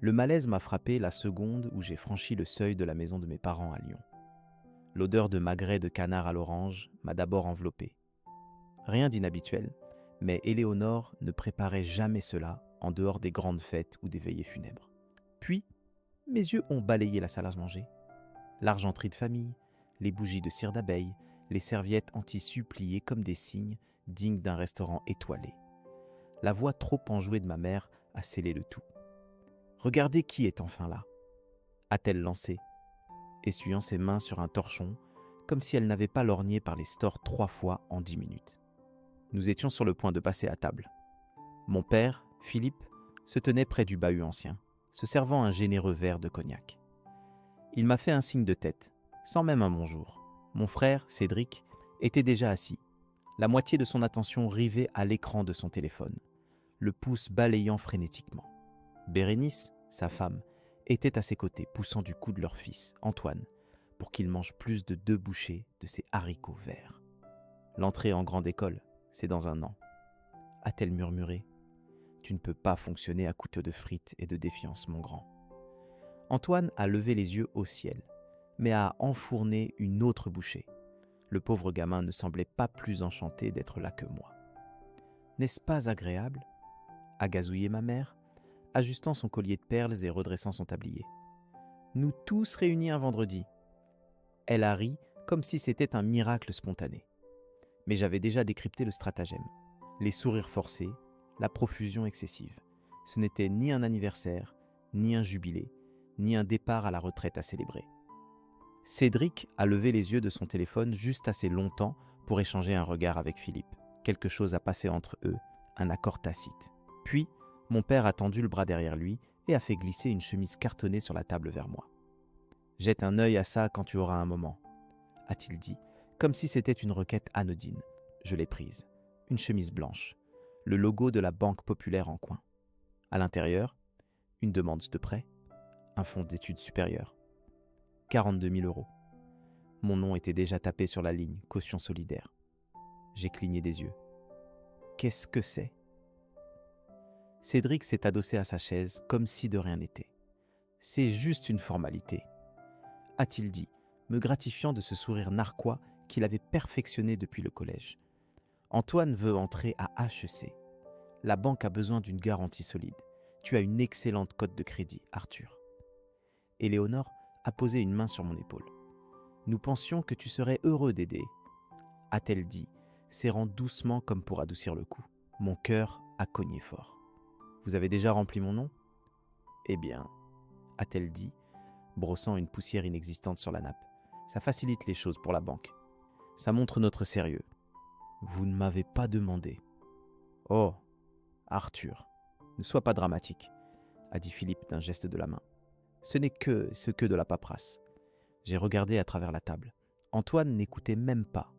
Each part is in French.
Le malaise m'a frappé la seconde où j'ai franchi le seuil de la maison de mes parents à Lyon. L'odeur de magret de canard à l'orange m'a d'abord enveloppé. Rien d'inhabituel, mais Éléonore ne préparait jamais cela en dehors des grandes fêtes ou des veillées funèbres. Puis, mes yeux ont balayé la salle à manger. L'argenterie de famille, les bougies de cire d'abeille, les serviettes en tissu pliées comme des cygnes dignes d'un restaurant étoilé. La voix trop enjouée de ma mère a scellé le tout. « Regardez qui est enfin là !» a-t-elle lancé, essuyant ses mains sur un torchon, comme si elle n'avait pas lorgné par les stores 3 fois en 10 minutes. Nous étions sur le point de passer à table. Mon père, Philippe, se tenait près du bahut ancien, se servant un généreux verre de cognac. Il m'a fait un signe de tête, sans même un bonjour. Mon frère, Cédric, était déjà assis, la moitié de son attention rivée à l'écran de son téléphone, le pouce balayant frénétiquement. Bérénice, sa femme, était à ses côtés, poussant du coude leur fils, Antoine, pour qu'il mange plus de 2 bouchées de ses haricots verts. L'entrée en grande école, c'est dans 1 an. A-t-elle murmuré ? Tu ne peux pas fonctionner à couteau de frites et de défiance, mon grand. Antoine a levé les yeux au ciel, mais a enfourné une autre bouchée. Le pauvre gamin ne semblait pas plus enchanté d'être là que moi. N'est-ce pas agréable ? A gazouillé ma mère, ajustant son collier de perles et redressant son tablier. Nous tous réunis un vendredi. Elle a ri comme si c'était un miracle spontané. Mais j'avais déjà décrypté le stratagème. Les sourires forcés, la profusion excessive. Ce n'était ni un anniversaire, ni un jubilé, ni un départ à la retraite à célébrer. Cédric a levé les yeux de son téléphone juste assez longtemps pour échanger un regard avec Philippe. Quelque chose a passé entre eux, un accord tacite. Puis, mon père a tendu le bras derrière lui et a fait glisser une chemise cartonnée sur la table vers moi. « Jette un œil à ça quand tu auras un moment », a-t-il dit, comme si c'était une requête anodine. Je l'ai prise. Une chemise blanche, le logo de la Banque Populaire en coin. À l'intérieur, une demande de prêt, un fonds d'études supérieures. 42 000 €. Mon nom était déjà tapé sur la ligne « Caution solidaire ». J'ai cligné des yeux. Qu'est-ce que c'est ? Cédric s'est adossé à sa chaise comme si de rien n'était. C'est juste une formalité, a-t-il dit, me gratifiant de ce sourire narquois qu'il avait perfectionné depuis le collège. Antoine veut entrer à HEC. La banque a besoin d'une garantie solide. Tu as une excellente cote de crédit, Arthur. Éléonore a posé une main sur mon épaule. Nous pensions que tu serais heureux d'aider, a-t-elle dit, serrant doucement comme pour adoucir le coup. Mon cœur a cogné fort. Vous avez déjà rempli mon nom ? Eh bien, a-t-elle dit, brossant une poussière inexistante sur la nappe. Ça facilite les choses pour la banque. Ça montre notre sérieux. Vous ne m'avez pas demandé. Oh, Arthur, ne sois pas dramatique, a dit Philippe d'un geste de la main. Ce n'est que de la paperasse. J'ai regardé à travers la table. Antoine n'écoutait même pas,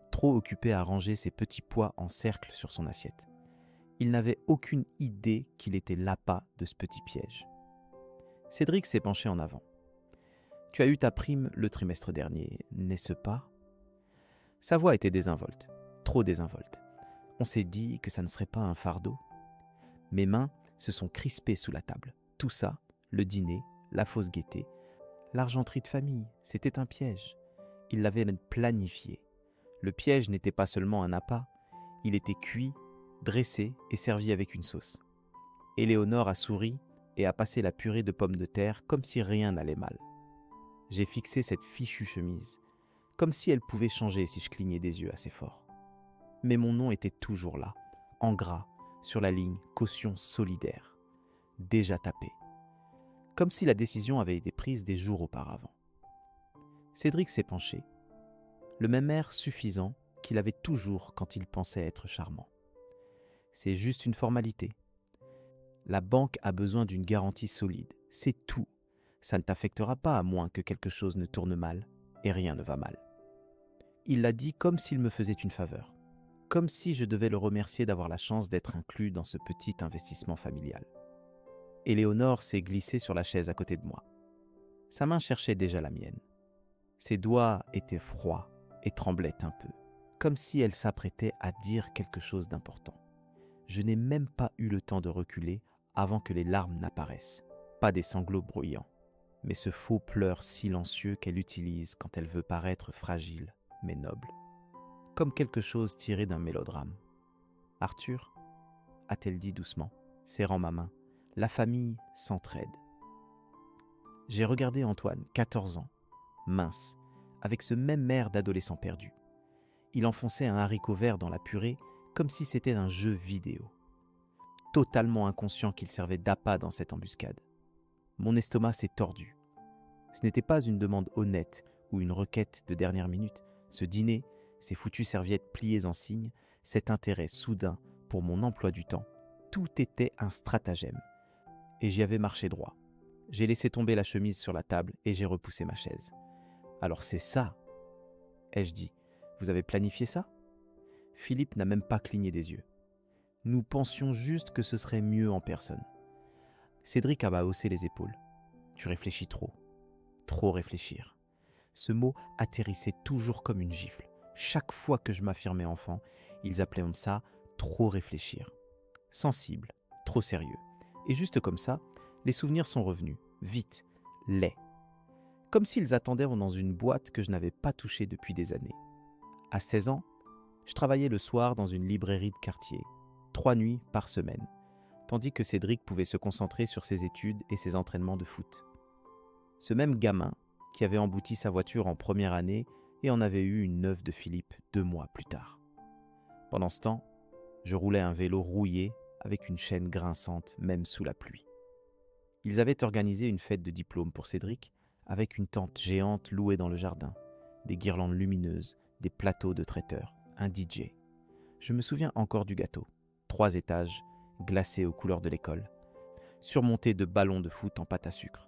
trop occupé à ranger ses petits pois en cercle sur son assiette. Il n'avait aucune idée qu'il était l'appât de ce petit piège. Cédric s'est penché en avant. « Tu as eu ta prime le trimestre dernier, n'est-ce pas ?» Sa voix était désinvolte, trop désinvolte. On s'est dit que ça ne serait pas un fardeau. Mes mains se sont crispées sous la table. Tout ça, le dîner, la fausse gaieté, l'argenterie de famille, c'était un piège. Il l'avait planifié. Le piège n'était pas seulement un appât, il était cuit, dressé et servi avec une sauce. Éléonore a souri et a passé la purée de pommes de terre comme si rien n'allait mal. J'ai fixé cette fichue chemise, comme si elle pouvait changer si je clignais des yeux assez fort. Mais mon nom était toujours là, en gras, sur la ligne « Caution solidaire », déjà tapé, comme si la décision avait été prise des jours auparavant. Cédric s'est penché, le même air suffisant qu'il avait toujours quand il pensait être charmant. C'est juste une formalité. La banque a besoin d'une garantie solide, c'est tout. Ça ne t'affectera pas à moins que quelque chose ne tourne mal, et rien ne va mal. Il l'a dit comme s'il me faisait une faveur, comme si je devais le remercier d'avoir la chance d'être inclus dans ce petit investissement familial. Éléonore s'est glissée sur la chaise à côté de moi. Sa main cherchait déjà la mienne. Ses doigts étaient froids et tremblaient un peu, comme si elle s'apprêtait à dire quelque chose d'important. Je n'ai même pas eu le temps de reculer avant que les larmes n'apparaissent. Pas des sanglots bruyants, mais ce faux pleur silencieux qu'elle utilise quand elle veut paraître fragile, mais noble. Comme quelque chose tiré d'un mélodrame. « Arthur » a-t-elle dit doucement, serrant ma main, « la famille s'entraide. » J'ai regardé Antoine, 14 ans, mince, avec ce même air d'adolescent perdu. Il enfonçait un haricot vert dans la purée comme si c'était un jeu vidéo. Totalement inconscient qu'il servait d'appât dans cette embuscade. Mon estomac s'est tordu. Ce n'était pas une demande honnête ou une requête de dernière minute. Ce dîner, ces foutues serviettes pliées en cygne, cet intérêt soudain pour mon emploi du temps, tout était un stratagème. Et j'y avais marché droit. J'ai laissé tomber la chemise sur la table et j'ai repoussé ma chaise. « Alors c'est ça ?» ai-je dit. « Vous avez planifié ça ?» Philippe n'a même pas cligné des yeux. Nous pensions juste que ce serait mieux en personne. Cédric a haussé les épaules. « Tu réfléchis trop. Trop réfléchir. » Ce mot atterrissait toujours comme une gifle. Chaque fois que je m'affirmais enfant, ils appelaient ça « trop réfléchir ». Sensible, trop sérieux. Et juste comme ça, les souvenirs sont revenus, vite, laids. Comme s'ils attendaient dans une boîte que je n'avais pas touchée depuis des années. À 16 ans, je travaillais le soir dans une librairie de quartier, 3 nuits par semaine, tandis que Cédric pouvait se concentrer sur ses études et ses entraînements de foot. Ce même gamin qui avait embouti sa voiture en première année et en avait eu une neuve de Philippe 2 mois plus tard. Pendant ce temps, je roulais un vélo rouillé avec une chaîne grinçante même sous la pluie. Ils avaient organisé une fête de diplôme pour Cédric avec une tente géante louée dans le jardin, des guirlandes lumineuses, des plateaux de traiteur, un DJ. Je me souviens encore du gâteau, 3 étages, glacé aux couleurs de l'école, surmonté de ballons de foot en pâte à sucre.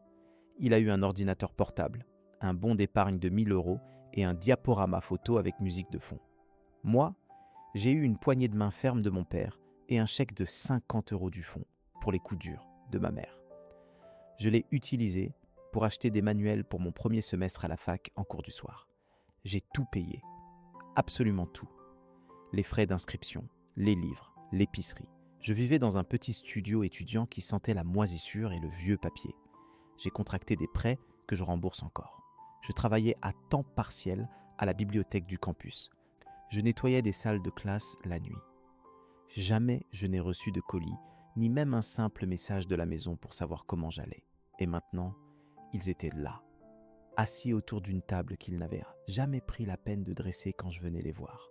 Il a eu un ordinateur portable, un bon d'épargne de 1 000 € et un diaporama photo avec musique de fond. Moi, j'ai eu une poignée de main ferme de mon père et un chèque de 50 € du fond pour les coups durs de ma mère. Je l'ai utilisé pour acheter des manuels pour mon premier semestre à la fac en cours du soir. J'ai tout payé, absolument tout. Les frais d'inscription, les livres, l'épicerie. Je vivais dans un petit studio étudiant qui sentait la moisissure et le vieux papier. J'ai contracté des prêts que je rembourse encore. Je travaillais à temps partiel à la bibliothèque du campus. Je nettoyais des salles de classe la nuit. Jamais je n'ai reçu de colis, ni même un simple message de la maison pour savoir comment j'allais. Et maintenant, ils étaient là, assis autour d'une table qu'ils n'avaient jamais pris la peine de dresser quand je venais les voir,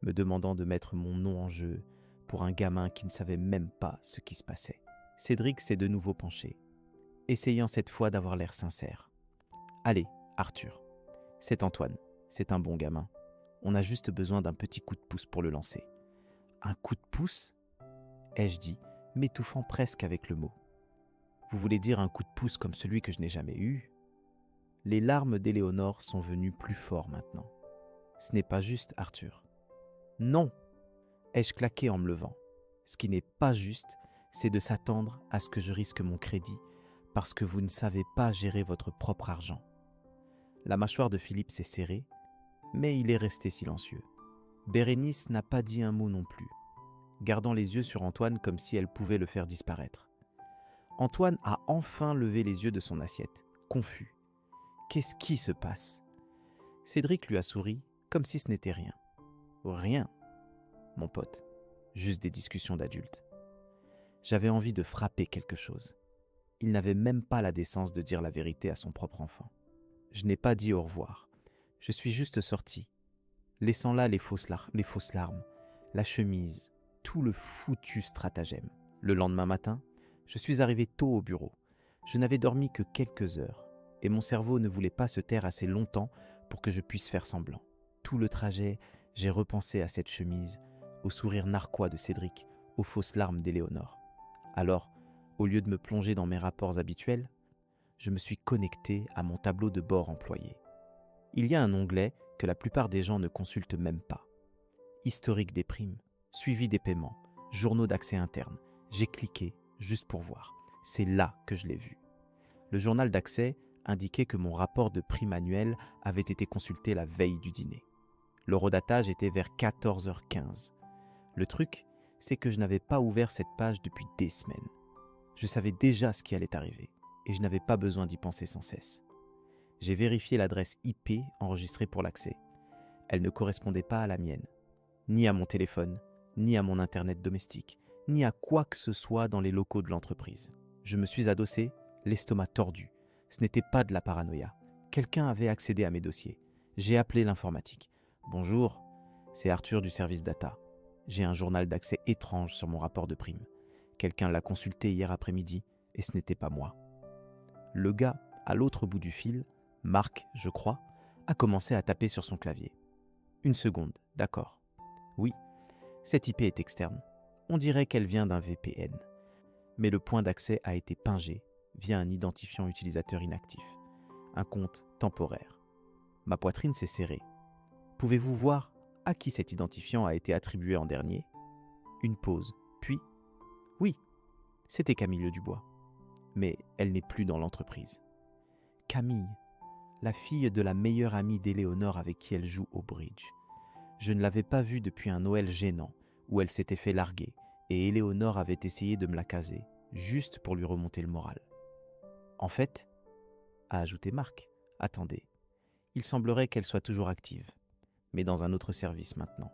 me demandant de mettre mon nom en jeu pour un gamin qui ne savait même pas ce qui se passait. Cédric s'est de nouveau penché, essayant cette fois d'avoir l'air sincère. « Allez, Arthur, c'est Antoine, c'est un bon gamin. On a juste besoin d'un petit coup de pouce pour le lancer. » « Un coup de pouce ?» ai-je dit, m'étouffant presque avec le mot. « Vous voulez dire un coup de pouce comme celui que je n'ai jamais eu ?» Les larmes d'Éléonore sont venues plus fort maintenant. « Ce n'est pas juste, Arthur. »« Non !» ai-je claqué en me levant. « Ce qui n'est pas juste, c'est de s'attendre à ce que je risque mon crédit parce que vous ne savez pas gérer votre propre argent. » La mâchoire de Philippe s'est serrée, mais il est resté silencieux. Bérénice n'a pas dit un mot non plus, gardant les yeux sur Antoine comme si elle pouvait le faire disparaître. Antoine a enfin levé les yeux de son assiette, confus. Qu'est-ce qui se passe ? Cédric lui a souri, comme si ce n'était rien. Rien, mon pote, juste des discussions d'adultes. J'avais envie de frapper quelque chose. Il n'avait même pas la décence de dire la vérité à son propre enfant. Je n'ai pas dit au revoir. Je suis juste sorti, laissant là les fausses larmes, la chemise, tout le foutu stratagème. Le lendemain matin, je suis arrivé tôt au bureau. Je n'avais dormi que quelques heures, et mon cerveau ne voulait pas se taire assez longtemps pour que je puisse faire semblant. Tout le trajet, j'ai repensé à cette chemise, au sourire narquois de Cédric, aux fausses larmes d'Éléonore. Alors, au lieu de me plonger dans mes rapports habituels, je me suis connecté à mon tableau de bord employé. Il y a un onglet que la plupart des gens ne consultent même pas. Historique des primes, suivi des paiements, journaux d'accès interne. J'ai cliqué juste pour voir. C'est là que je l'ai vu. Le journal d'accès indiquait que mon rapport de prime annuel avait été consulté la veille du dîner. L'horodatage était vers 14h15. Le truc, c'est que je n'avais pas ouvert cette page depuis des semaines. Je savais déjà ce qui allait arriver. et je n'avais pas besoin d'y penser sans cesse. J'ai vérifié l'adresse IP enregistrée pour l'accès. Elle ne correspondait pas à la mienne, ni à mon téléphone, ni à mon internet domestique, ni à quoi que ce soit dans les locaux de l'entreprise. Je me suis adossé, l'estomac tordu. Ce n'était pas de la paranoïa. Quelqu'un avait accédé à mes dossiers. J'ai appelé l'informatique. « Bonjour, c'est Arthur du service data. J'ai un journal d'accès étrange sur mon rapport de prime. Quelqu'un l'a consulté hier après-midi et ce n'était pas moi. » Le gars, à l'autre bout du fil, Marc, je crois, a commencé à taper sur son clavier. Une seconde, d'accord. Oui, cette IP est externe. On dirait qu'elle vient d'un VPN. Mais le point d'accès a été pingé via un identifiant utilisateur inactif. Un compte temporaire. Ma poitrine s'est serrée. Pouvez-vous voir à qui cet identifiant a été attribué en dernier ? Une pause, puis... Oui, c'était Camille Dubois. Mais elle n'est plus dans l'entreprise. Camille, la fille de la meilleure amie d'Éléonore avec qui elle joue au bridge. Je ne l'avais pas vue depuis un Noël gênant où elle s'était fait larguer et Éléonore avait essayé de me la caser, juste pour lui remonter le moral. En fait, a ajouté Marc, attendez, il semblerait qu'elle soit toujours active, mais dans un autre service maintenant.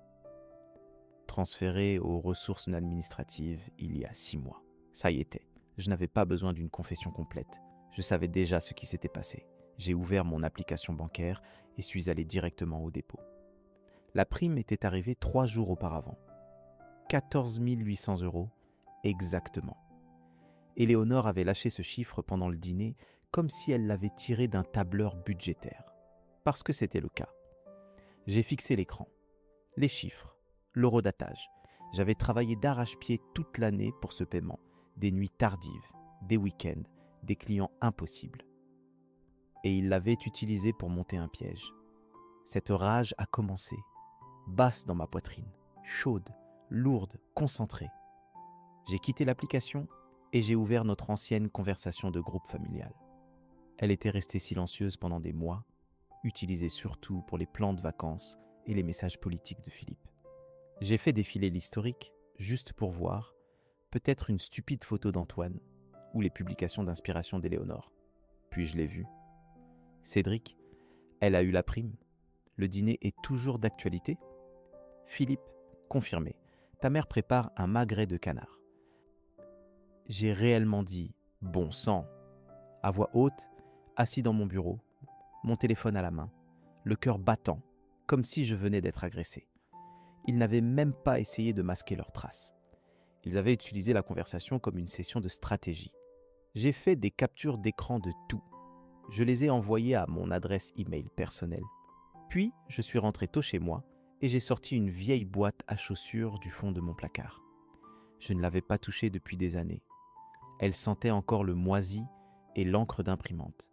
Transférée aux ressources administratives il y a 6 mois. Ça y était, je n'avais pas besoin d'une confession complète. Je savais déjà ce qui s'était passé. J'ai ouvert mon application bancaire et suis allé directement au dépôt. La prime était arrivée 3 jours auparavant. 14 800 € exactement. Éléonore avait lâché ce chiffre pendant le dîner comme si elle l'avait tiré d'un tableur budgétaire. Parce que c'était le cas. J'ai fixé l'écran, les chiffres, l'horodatage. J'avais travaillé d'arrache-pied toute l'année pour ce paiement, des nuits tardives, des week-ends, des clients impossibles. Et il l'avait utilisé pour monter un piège. Cette rage a commencé, basse dans ma poitrine, chaude, lourde, concentrée. J'ai quitté l'application et j'ai ouvert notre ancienne conversation de groupe familial. Elle était restée silencieuse pendant des mois, utilisée surtout pour les plans de vacances et les messages politiques de Philippe. J'ai fait défiler l'historique juste pour voir, peut-être une stupide photo d'Antoine ou les publications d'inspiration d'Éléonore. Puis je l'ai vue. Cédric, elle a eu la prime. Le dîner est toujours d'actualité. Philippe, confirmé. Ta mère prépare un magret de canard. J'ai réellement dit « bon sang » à voix haute, assis dans mon bureau, mon téléphone à la main, le cœur battant, comme si je venais d'être agressé. Ils n'avaient même pas essayé de masquer leurs traces. Ils avaient utilisé la conversation comme une session de stratégie. J'ai fait des captures d'écran de tout. Je les ai envoyées à mon adresse email personnelle. Puis, je suis rentré tôt chez moi et j'ai sorti une vieille boîte à chaussures du fond de mon placard. Je ne l'avais pas touchée depuis des années. Elle sentait encore le moisi et l'encre d'imprimante.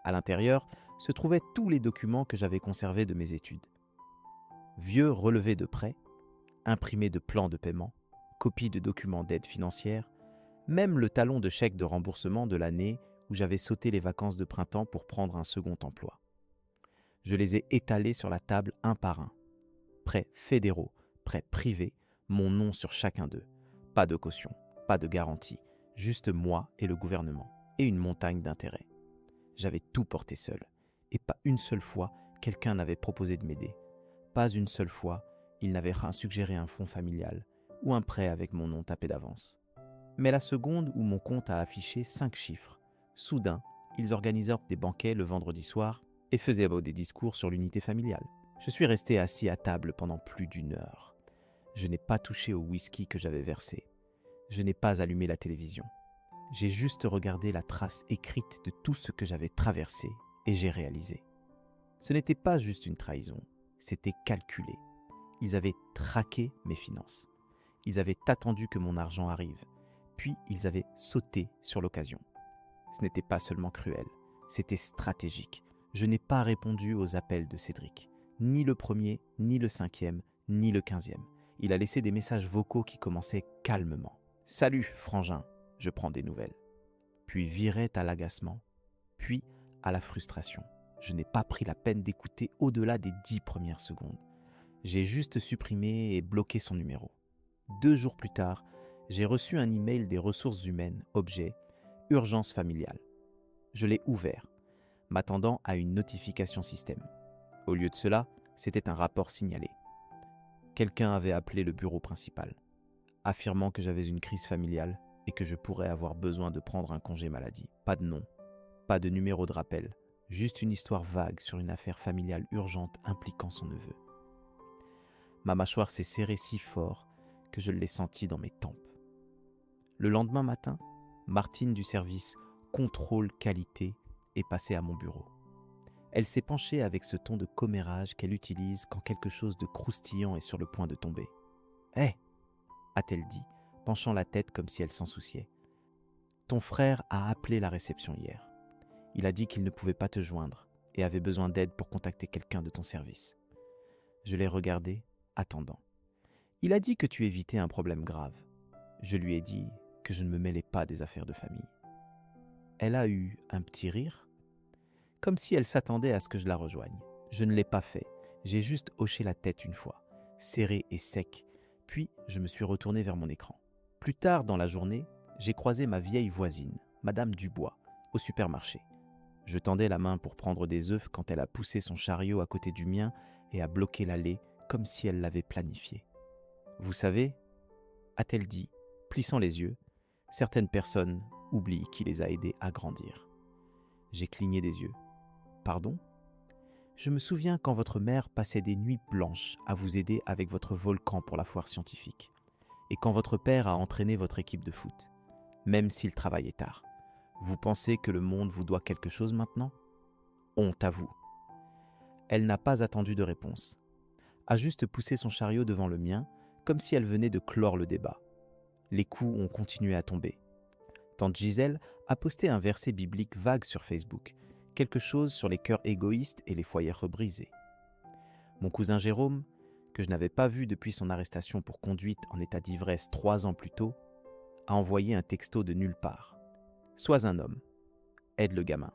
À l'intérieur se trouvaient tous les documents que j'avais conservés de mes études. Vieux relevés de prêts, imprimés de plans de paiement, copies de documents d'aide financière, même le talon de chèque de remboursement de l'année où j'avais sauté les vacances de printemps pour prendre un second emploi. Je les ai étalés sur la table un par un. Prêts fédéraux, prêts privés, mon nom sur chacun d'eux. Pas de caution, pas de garantie, juste moi et le gouvernement, et une montagne d'intérêts. J'avais tout porté seul, et pas une seule fois quelqu'un n'avait proposé de m'aider. Pas une seule fois, il n'avait rien suggéré un fonds familial ou un prêt avec mon nom tapé d'avance. Mais la seconde où mon compte a affiché 5 chiffres, soudain, ils organisèrent des banquets le vendredi soir et faisaient des discours sur l'unité familiale. Je suis resté assis à table pendant plus d'1 heure. Je n'ai pas touché au whisky que j'avais versé. Je n'ai pas allumé la télévision. J'ai juste regardé la trace écrite de tout ce que j'avais traversé et j'ai réalisé. Ce n'était pas juste une trahison, c'était calculé. Ils avaient traqué mes finances. Ils avaient attendu que mon argent arrive, puis ils avaient sauté sur l'occasion. Ce n'était pas seulement cruel, c'était stratégique. Je n'ai pas répondu aux appels de Cédric, ni le premier, ni le 5e, ni le 15e. Il a laissé des messages vocaux qui commençaient calmement. « Salut, frangin !» Je prends des nouvelles. Puis virait à l'agacement, puis à la frustration. Je n'ai pas pris la peine d'écouter au-delà des 10 premières secondes. J'ai juste supprimé et bloqué son numéro. 2 jours plus tard, j'ai reçu un email des ressources humaines, objet, urgence familiale. Je l'ai ouvert, m'attendant à une notification système. Au lieu de cela, c'était un rapport signalé. Quelqu'un avait appelé le bureau principal, affirmant que j'avais une crise familiale et que je pourrais avoir besoin de prendre un congé maladie. Pas de nom, pas de numéro de rappel, juste une histoire vague sur une affaire familiale urgente impliquant son neveu. Ma mâchoire s'est serrée si fort que je l'ai senti dans mes tempes. Le lendemain matin, Martine du service contrôle qualité est passée à mon bureau. Elle s'est penchée avec ce ton de commérage qu'elle utilise quand quelque chose de croustillant est sur le point de tomber. « Hé !» a-t-elle dit, penchant la tête comme si elle s'en souciait. « Ton frère a appelé la réception hier. Il a dit qu'il ne pouvait pas te joindre et avait besoin d'aide pour contacter quelqu'un de ton service. » Je l'ai regardé, attendant. « Il a dit que tu évitais un problème grave. Je lui ai dit que je ne me mêlais pas des affaires de famille. » Elle a eu un petit rire, comme si elle s'attendait à ce que je la rejoigne. Je ne l'ai pas fait, j'ai juste hoché la tête une fois, serré et sec, puis je me suis retourné vers mon écran. Plus tard dans la journée, j'ai croisé ma vieille voisine, Madame Dubois, au supermarché. Je tendais la main pour prendre des œufs quand elle a poussé son chariot à côté du mien et a bloqué l'allée comme si elle l'avait planifié. « Vous savez, » a-t-elle dit, plissant les yeux, « certaines personnes oublient qui les a aidées à grandir. » J'ai cligné des yeux. « Pardon ? » Je me souviens quand votre mère passait des nuits blanches à vous aider avec votre volcan pour la foire scientifique, et quand votre père a entraîné votre équipe de foot, même s'il travaillait tard. Vous pensez que le monde vous doit quelque chose maintenant ? Honte à vous. Elle n'a pas attendu de réponse, a juste poussé son chariot devant le mien, comme si elle venait de clore le débat. Les coups ont continué à tomber. Tante Gisèle a posté un verset biblique vague sur Facebook, quelque chose sur les cœurs égoïstes et les foyers rebrisés. Mon cousin Jérôme, que je n'avais pas vu depuis son arrestation pour conduite en état d'ivresse 3 ans plus tôt, a envoyé un texto de nulle part. « Sois un homme, aide le gamin. »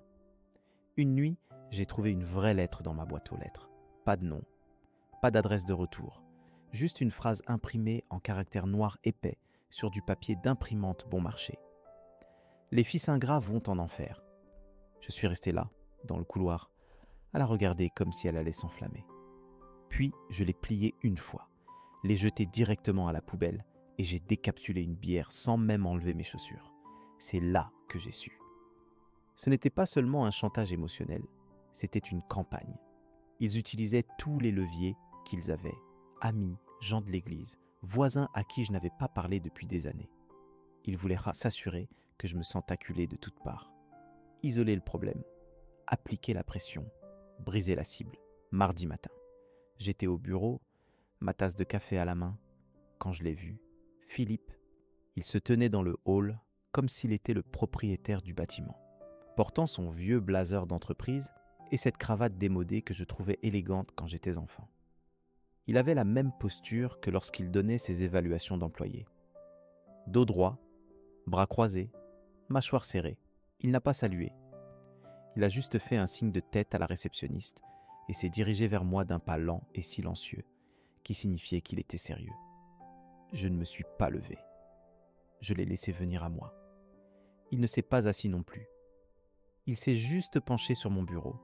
Une nuit, j'ai trouvé une vraie lettre dans ma boîte aux lettres. Pas de nom, pas d'adresse de retour, juste une phrase imprimée en caractères noirs épais sur du papier d'imprimante bon marché. Les fils ingrats vont en enfer. Je suis resté là, dans le couloir, à la regarder comme si elle allait s'enflammer. Puis, je l'ai pliée une fois, l'ai jetée directement à la poubelle et j'ai décapsulé une bière sans même enlever mes chaussures. C'est là que j'ai su. Ce n'était pas seulement un chantage émotionnel, c'était une campagne. Ils utilisaient tous les leviers qu'ils avaient, amis, gens de l'église, voisins à qui je n'avais pas parlé depuis des années. Ils voulaient s'assurer que je me sente acculé de toutes parts. Isoler le problème, appliquer la pression, briser la cible. Mardi matin, j'étais au bureau, ma tasse de café à la main, quand je l'ai vu, Philippe, il se tenait dans le hall comme s'il était le propriétaire du bâtiment, portant son vieux blazer d'entreprise et cette cravate démodée que je trouvais élégante quand j'étais enfant. Il avait la même posture que lorsqu'il donnait ses évaluations d'employés. Dos droit, bras croisés, mâchoire serrée. Il n'a pas salué. Il a juste fait un signe de tête à la réceptionniste et s'est dirigé vers moi d'un pas lent et silencieux, qui signifiait qu'il était sérieux. Je ne me suis pas levé. Je l'ai laissé venir à moi. Il ne s'est pas assis non plus. Il s'est juste penché sur mon bureau,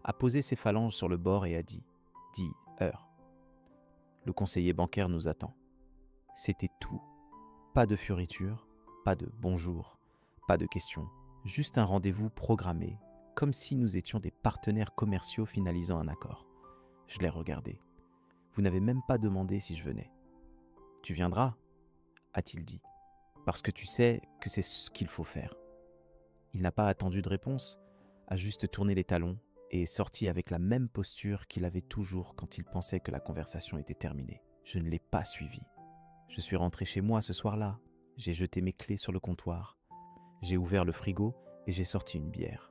a posé ses phalanges sur le bord et a dit « 10 heures ». Le conseiller bancaire nous attend. C'était tout. Pas de fioriture, pas de bonjour, pas de questions, juste un rendez-vous programmé, comme si nous étions des partenaires commerciaux finalisant un accord. Je l'ai regardé. Vous n'avez même pas demandé si je venais. « Tu viendras ?» a-t-il dit. « Parce que tu sais que c'est ce qu'il faut faire. » Il n'a pas attendu de réponse, a juste tourné les talons et est sorti avec la même posture qu'il avait toujours quand il pensait que la conversation était terminée. Je ne l'ai pas suivi. Je suis rentré chez moi ce soir-là. J'ai jeté mes clés sur le comptoir. J'ai ouvert le frigo et j'ai sorti une bière.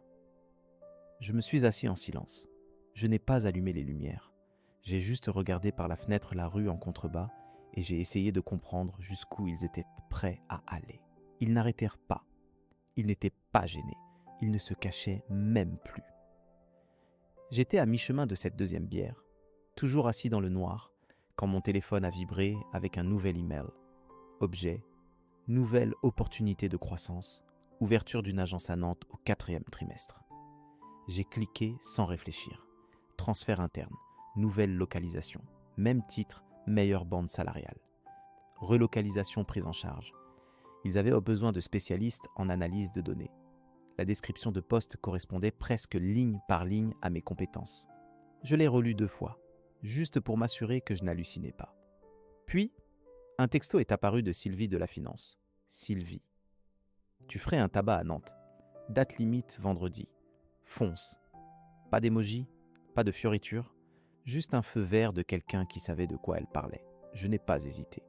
Je me suis assis en silence. Je n'ai pas allumé les lumières. J'ai juste regardé par la fenêtre la rue en contrebas et j'ai essayé de comprendre jusqu'où ils étaient prêts à aller. Ils n'arrêtèrent pas. Ils n'étaient pas gênés. Ils ne se cachaient même plus. J'étais à mi-chemin de cette deuxième bière, toujours assis dans le noir, quand mon téléphone a vibré avec un nouvel email. Objet, nouvelle opportunité de croissance, Ouverture d'une agence à Nantes au 4e trimestre. J'ai cliqué sans réfléchir. Transfert interne, nouvelle localisation, même titre, meilleure bande salariale. Relocalisation prise en charge. Ils avaient besoin de spécialistes en analyse de données. La description de poste correspondait presque ligne par ligne à mes compétences. Je l'ai relu 2 fois, juste pour m'assurer que je n'hallucinais pas. Puis, un texto est apparu de Sylvie de la Finance. Sylvie. Tu ferais un tabac à Nantes. Date limite vendredi. Fonce. Pas d'émoji, pas de fioriture, juste un feu vert de quelqu'un qui savait de quoi elle parlait. Je n'ai pas hésité.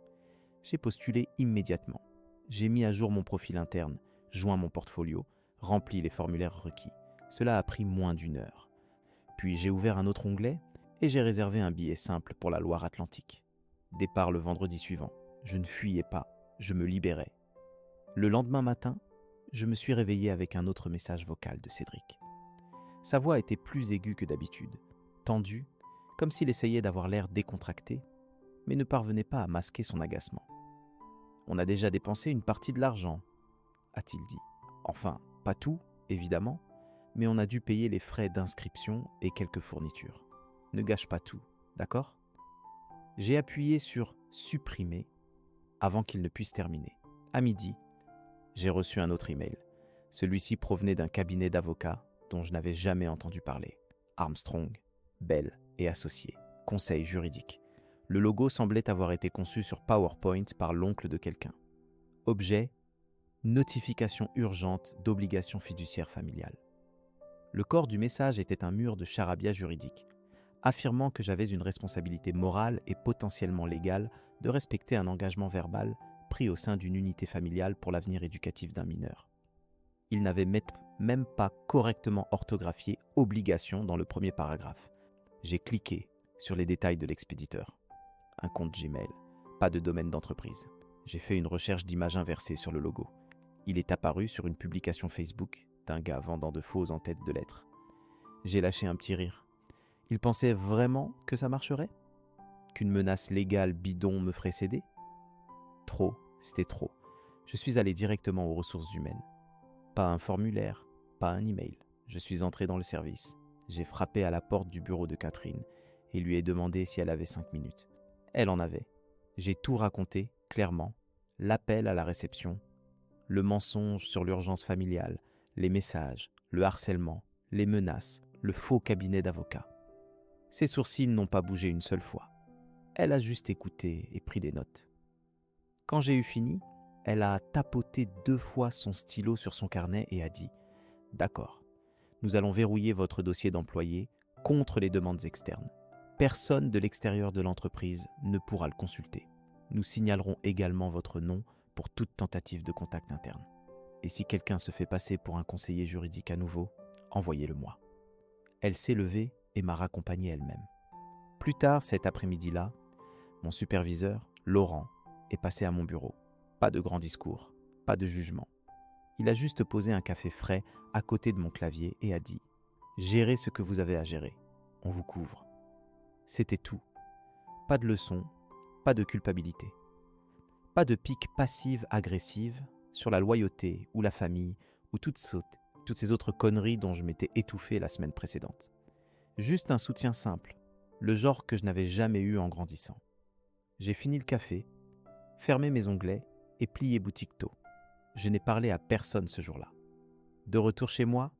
J'ai postulé immédiatement. J'ai mis à jour mon profil interne, joint mon portfolio, rempli les formulaires requis. Cela a pris moins d'1 heure. Puis j'ai ouvert un autre onglet et j'ai réservé un billet simple pour la Loire-Atlantique. Départ le vendredi suivant. Je ne fuyais pas, je me libérais. Le lendemain matin, je me suis réveillé avec un autre message vocal de Cédric. Sa voix était plus aiguë que d'habitude, tendue, comme s'il essayait d'avoir l'air décontracté, mais ne parvenait pas à masquer son agacement. « On a déjà dépensé une partie de l'argent », a-t-il dit. Enfin, pas tout, évidemment, mais on a dû payer les frais d'inscription et quelques fournitures. Ne gâche pas tout, d'accord ? J'ai appuyé sur « supprimer » avant qu'il ne puisse terminer. À midi, j'ai reçu un autre email. Celui-ci provenait d'un cabinet d'avocats dont je n'avais jamais entendu parler. Armstrong, Bell et Associés, conseil juridique. Le logo semblait avoir été conçu sur PowerPoint par l'oncle de quelqu'un. Objet, notification urgente d'obligation fiduciaire familiale. Le corps du message était un mur de charabia juridique, affirmant que j'avais une responsabilité morale et potentiellement légale de respecter un engagement verbal pris au sein d'une unité familiale pour l'avenir éducatif d'un mineur. Il n'avait même pas correctement orthographié « obligation » dans le premier paragraphe. J'ai cliqué sur les détails de l'expéditeur. Un compte Gmail, pas de domaine d'entreprise. J'ai fait une recherche d'images inversées sur le logo. Il est apparu sur une publication Facebook d'un gars vendant de faux en-têtes de lettres. J'ai lâché un petit rire. Il pensait vraiment que ça marcherait ? Qu'une menace légale bidon me ferait céder ? Trop, c'était trop. Je suis allé directement aux ressources humaines. Pas un formulaire, pas un email. Je suis entré dans le service. J'ai frappé à la porte du bureau de Catherine et lui ai demandé si elle avait 5 minutes. Elle en avait. J'ai tout raconté, clairement. L'appel à la réception, le mensonge sur l'urgence familiale, les messages, le harcèlement, les menaces, le faux cabinet d'avocats. Ses sourcils n'ont pas bougé une seule fois. Elle a juste écouté et pris des notes. Quand j'ai eu fini, elle a tapoté 2 fois son stylo sur son carnet et a dit « D'accord, nous allons verrouiller votre dossier d'employé contre les demandes externes. Personne de l'extérieur de l'entreprise ne pourra le consulter. Nous signalerons également votre nom pour toute tentative de contact interne. Et si quelqu'un se fait passer pour un conseiller juridique à nouveau, envoyez-le-moi. » Elle s'est levée et m'a raccompagné elle-même. Plus tard cet après-midi-là, mon superviseur, Laurent, est passé à mon bureau. Pas de grand discours, pas de jugement. Il a juste posé un café frais à côté de mon clavier et a dit « Gérez ce que vous avez à gérer, on vous couvre. » C'était tout. Pas de leçon, pas de culpabilité. Pas de pique passive-agressive sur la loyauté ou la famille ou toutes ces autres conneries dont je m'étais étouffé la semaine précédente. Juste un soutien simple, le genre que je n'avais jamais eu en grandissant. J'ai fini le café, fermé mes onglets et plié boutique tôt. Je n'ai parlé à personne ce jour-là. De retour chez moi,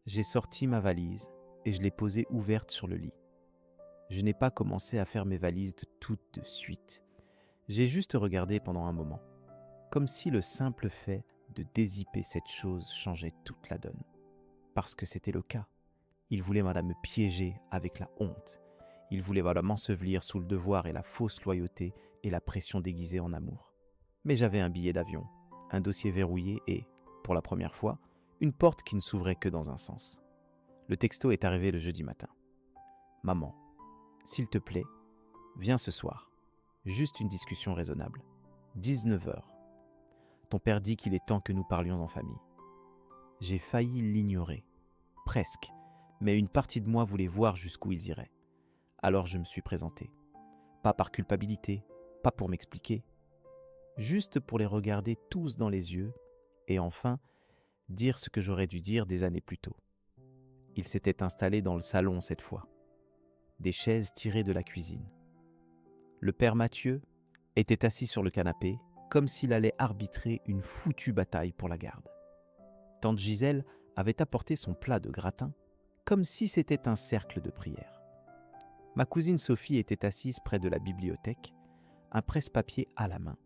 j'ai sorti ma valise et je l'ai posée ouverte sur le lit. Je n'ai pas commencé à faire mes valises tout de suite. J'ai juste regardé pendant un moment, comme si le simple fait de dézipper cette chose changeait toute la donne. Parce que c'était le cas. Il voulait me piéger avec la honte. Il voulait m'ensevelir sous le devoir et la fausse loyauté et la pression déguisée en amour. Mais j'avais un billet d'avion, un dossier verrouillé et, pour la première fois, une porte qui ne s'ouvrait que dans un sens. Le texto est arrivé le jeudi matin. « Maman, s'il te plaît, viens ce soir. Juste une discussion raisonnable. 19h. Ton père dit qu'il est temps que nous parlions en famille. » J'ai failli l'ignorer. Presque. Mais une partie de moi voulait voir jusqu'où ils iraient. Alors je me suis présenté. Pas par culpabilité, pas pour m'expliquer. Juste pour les regarder tous dans les yeux et enfin dire ce que j'aurais dû dire des années plus tôt. Il s'était installé dans le salon cette fois, des chaises tirées de la cuisine. Le père Mathieu était assis sur le canapé, comme s'il allait arbitrer une foutue bataille pour la garde. Tante Gisèle avait apporté son plat de gratin, comme si c'était un cercle de prière. Ma cousine Sophie était assise près de la bibliothèque, un presse-papier à la main,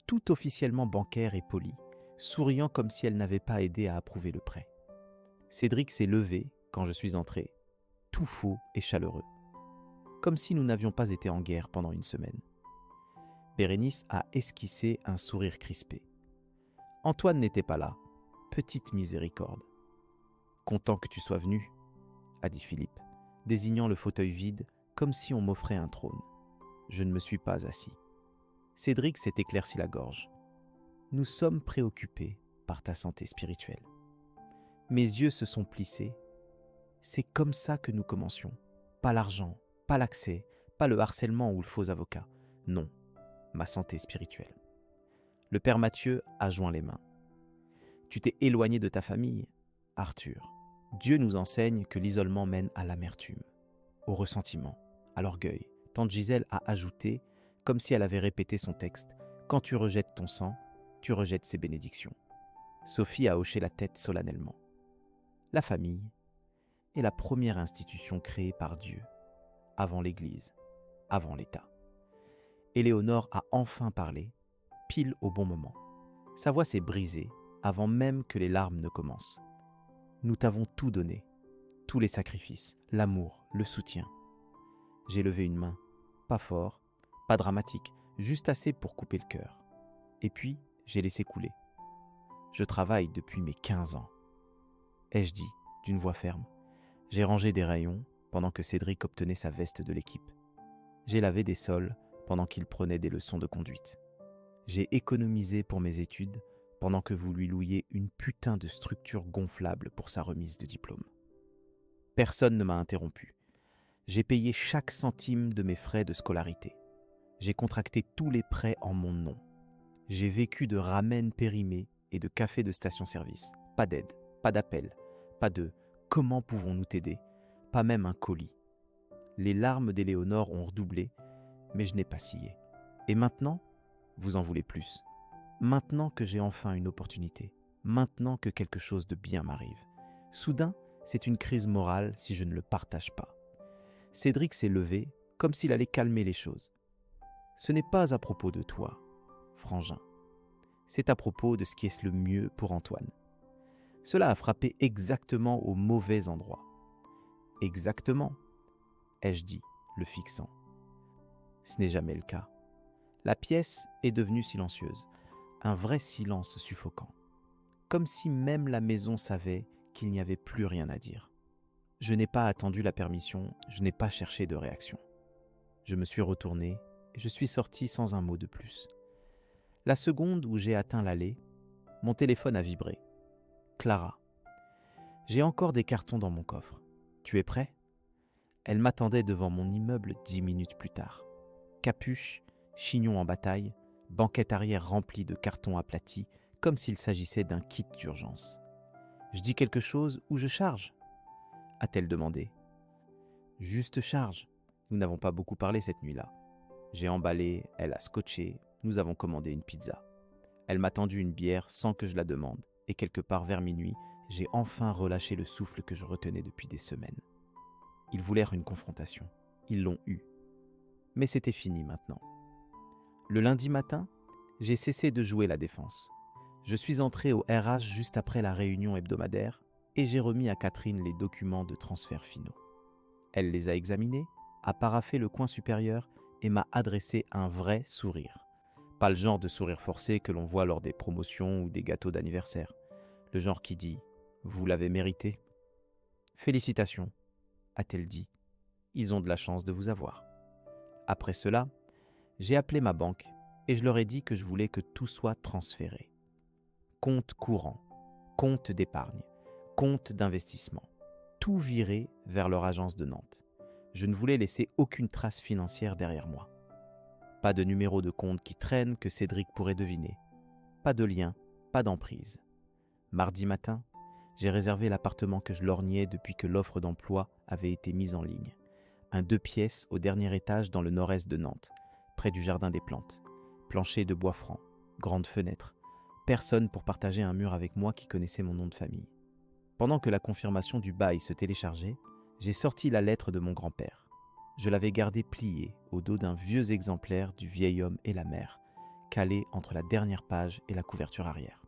tout officiellement bancaire et polie, souriant comme si elle n'avait pas aidé à approuver le prêt. Cédric s'est levé quand je suis entré, tout faux et chaleureux, comme si nous n'avions pas été en guerre pendant une semaine. Bérénice a esquissé un sourire crispé. Antoine n'était pas là, petite miséricorde. « Content que tu sois venu », a dit Philippe, désignant le fauteuil vide comme si on m'offrait un trône. Je ne me suis pas assis. Cédric s'est éclairci la gorge. « Nous sommes préoccupés par ta santé spirituelle. » Mes yeux se sont plissés. C'est comme ça que nous commencions. Pas l'argent, pas l'accès, pas le harcèlement ou le faux avocat. Non, ma santé spirituelle. Le père Mathieu a joint les mains. Tu t'es éloigné de ta famille, Arthur. Dieu nous enseigne que l'isolement mène à l'amertume, au ressentiment, à l'orgueil. Tante Gisèle a ajouté, comme si elle avait répété son texte, « Quand tu rejettes ton sang, tu rejettes ses bénédictions. » Sophie a hoché la tête solennellement. La famille est la première institution créée par Dieu, avant l'Église, avant l'État. Éléonore a enfin parlé, pile au bon moment. Sa voix s'est brisée avant même que les larmes ne commencent. Nous t'avons tout donné, tous les sacrifices, l'amour, le soutien. J'ai levé une main, pas fort, pas dramatique, juste assez pour couper le cœur. Et puis, j'ai laissé couler. Je travaille depuis mes 15 ans. Ai-je dit, d'une voix ferme. J'ai rangé des rayons pendant que Cédric obtenait sa veste de l'équipe. J'ai lavé des sols pendant qu'il prenait des leçons de conduite. J'ai économisé pour mes études pendant que vous lui louiez une putain de structure gonflable pour sa remise de diplôme. Personne ne m'a interrompu. J'ai payé chaque centime de mes frais de scolarité. J'ai contracté tous les prêts en mon nom. J'ai vécu de ramen périmés et de café de station-service. Pas d'aide, pas d'appel, pas de « comment pouvons-nous t'aider ?» pas même un colis. Les larmes d'Éléonore ont redoublé, mais je n'ai pas scié. Et maintenant, vous en voulez plus. Maintenant que j'ai enfin une opportunité, maintenant que quelque chose de bien m'arrive. Soudain, c'est une crise morale si je ne le partage pas. Cédric s'est levé comme s'il allait calmer les choses. Ce n'est pas à propos de toi, frangin. C'est à propos de ce qui est le mieux pour Antoine. Cela a frappé exactement au mauvais endroit. Exactement, ai-je dit, le fixant. Ce n'est jamais le cas. La pièce est devenue silencieuse, un vrai silence suffocant, comme si même la maison savait qu'il n'y avait plus rien à dire. Je n'ai pas attendu la permission, je n'ai pas cherché de réaction. Je me suis retourné et je suis sorti sans un mot de plus. La seconde où j'ai atteint l'allée, mon téléphone a vibré. Clara. J'ai encore des cartons dans mon coffre. Tu es prêt ? Elle m'attendait devant mon immeuble 10 minutes plus tard. Capuche, chignon en bataille, banquette arrière remplie de cartons aplatis, comme s'il s'agissait d'un kit d'urgence. « Je dis quelque chose ou je charge ?» a-t-elle demandé. « Juste charge. Nous n'avons pas beaucoup parlé cette nuit-là. » J'ai emballé, elle a scotché, nous avons commandé une pizza. Elle m'a tendu une bière sans que je la demande, et quelque part vers minuit, j'ai enfin relâché le souffle que je retenais depuis des semaines. Ils voulèrent une confrontation. Ils l'ont eue. Mais c'était fini maintenant. Le lundi matin, j'ai cessé de jouer la défense. Je suis entré au RH juste après la réunion hebdomadaire et j'ai remis à Catherine les documents de transfert finaux. Elle les a examinés, a paraphé le coin supérieur et m'a adressé un vrai sourire. Pas le genre de sourire forcé que l'on voit lors des promotions ou des gâteaux d'anniversaire. Le genre qui dit « Vous l'avez mérité ». « Félicitations », a-t-elle dit. « Ils ont de la chance de vous avoir. » Après cela, j'ai appelé ma banque et je leur ai dit que je voulais que tout soit transféré. Compte courant, compte d'épargne, compte d'investissement. Tout viré vers leur agence de Nantes. Je ne voulais laisser aucune trace financière derrière moi. Pas de numéro de compte qui traîne que Cédric pourrait deviner. Pas de lien, pas d'emprise. Mardi matin, j'ai réservé l'appartement que je lorgnais depuis que l'offre d'emploi avait été mise en ligne. Un 2 pièces au dernier étage dans le nord-est de Nantes, près du jardin des plantes. Plancher de bois franc, grande fenêtre. Personne pour partager un mur avec moi qui connaissait mon nom de famille. Pendant que la confirmation du bail se téléchargeait, j'ai sorti la lettre de mon grand-père. Je l'avais gardée pliée au dos d'un vieux exemplaire du Vieil homme et la mer, calé entre la dernière page et la couverture arrière.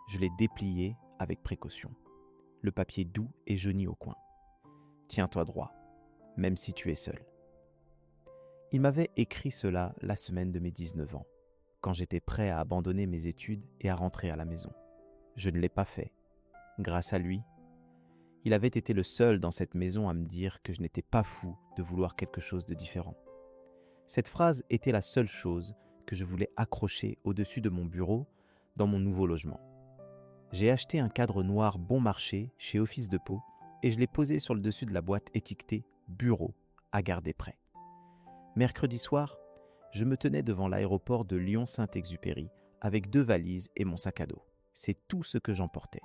Je l'ai dépliée avec précaution. Le papier doux et jauni au coin. Tiens-toi droit, même si tu es seul. Il m'avait écrit cela la semaine de mes 19 ans, quand j'étais prêt à abandonner mes études et à rentrer à la maison. Je ne l'ai pas fait. Grâce à lui, il avait été le seul dans cette maison à me dire que je n'étais pas fou de vouloir quelque chose de différent. Cette phrase était la seule chose que je voulais accrocher au-dessus de mon bureau dans mon nouveau logement. J'ai acheté un cadre noir bon marché chez Office de Pau et je l'ai posé sur le dessus de la boîte étiquetée « Bureau » à garder prêt. Mercredi soir, je me tenais devant l'aéroport de Lyon-Saint-Exupéry avec 2 valises et mon sac à dos. C'est tout ce que j'emportais.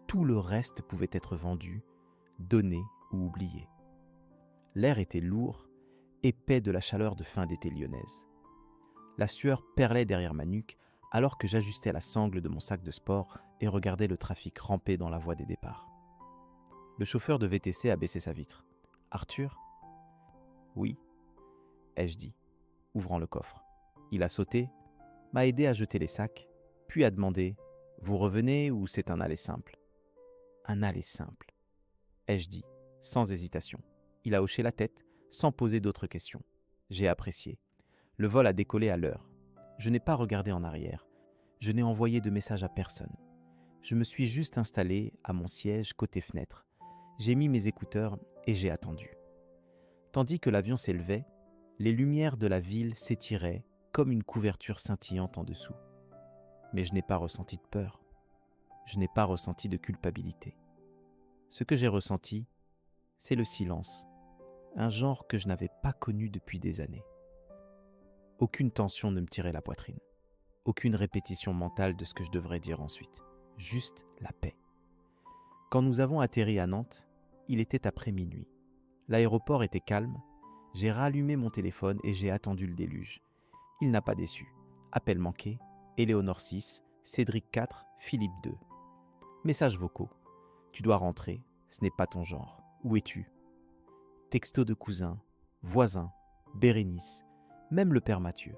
Tout le reste pouvait être vendu, donné ou oublié. L'air était lourd, épais de la chaleur de fin d'été lyonnaise. La sueur perlait derrière ma nuque alors que j'ajustais la sangle de mon sac de sport et regardais le trafic ramper dans la voie des départs. Le chauffeur de VTC a baissé sa vitre. « Arthur ?»« Oui, » ai-je dit, ouvrant le coffre. Il a sauté, m'a aidé à jeter les sacs, puis a demandé « Vous revenez ou c'est un aller simple ?» « Un aller simple, » ai-je dit, sans hésitation. Il a hoché la tête, sans poser d'autres questions. J'ai apprécié. Le vol a décollé à l'heure. Je n'ai pas regardé en arrière. Je n'ai envoyé de message à personne. Je me suis juste installé à mon siège côté fenêtre. J'ai mis mes écouteurs et j'ai attendu. Tandis que l'avion s'élevait, les lumières de la ville s'étiraient comme une couverture scintillante en dessous. Mais je n'ai pas ressenti de peur. Je n'ai pas ressenti de culpabilité. Ce que j'ai ressenti, c'est le silence, un genre que je n'avais pas connu depuis des années. Aucune tension ne me tirait la poitrine, aucune répétition mentale de ce que je devrais dire ensuite, juste la paix. Quand nous avons atterri à Nantes, il était après minuit. L'aéroport était calme, j'ai rallumé mon téléphone et j'ai attendu le déluge. Il n'a pas déçu. Appel manqué, Éléonore 6, Cédric 4, Philippe 2. Messages vocaux. Tu dois rentrer, ce n'est pas ton genre. Où es-tu ? Texto de cousins, voisins, Bérénice, même le père Mathieu.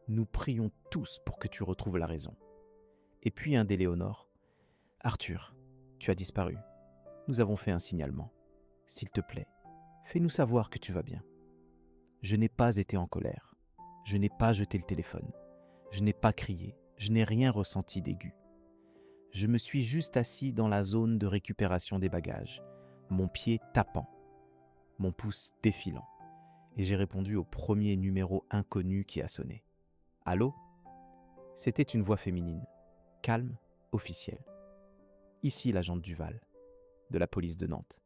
Nous prions tous pour que tu retrouves la raison. Et puis un d'Éléonore. Arthur, tu as disparu. Nous avons fait un signalement. S'il te plaît, fais-nous savoir que tu vas bien. Je n'ai pas été en colère. Je n'ai pas jeté le téléphone. Je n'ai pas crié. Je n'ai rien ressenti d'aigu. Je me suis juste assis dans la zone de récupération des bagages, mon pied tapant, mon pouce défilant, et j'ai répondu au premier numéro inconnu qui a sonné. « Allô ?» C'était une voix féminine, calme, officielle. « Ici l'agent Duval, de la police de Nantes.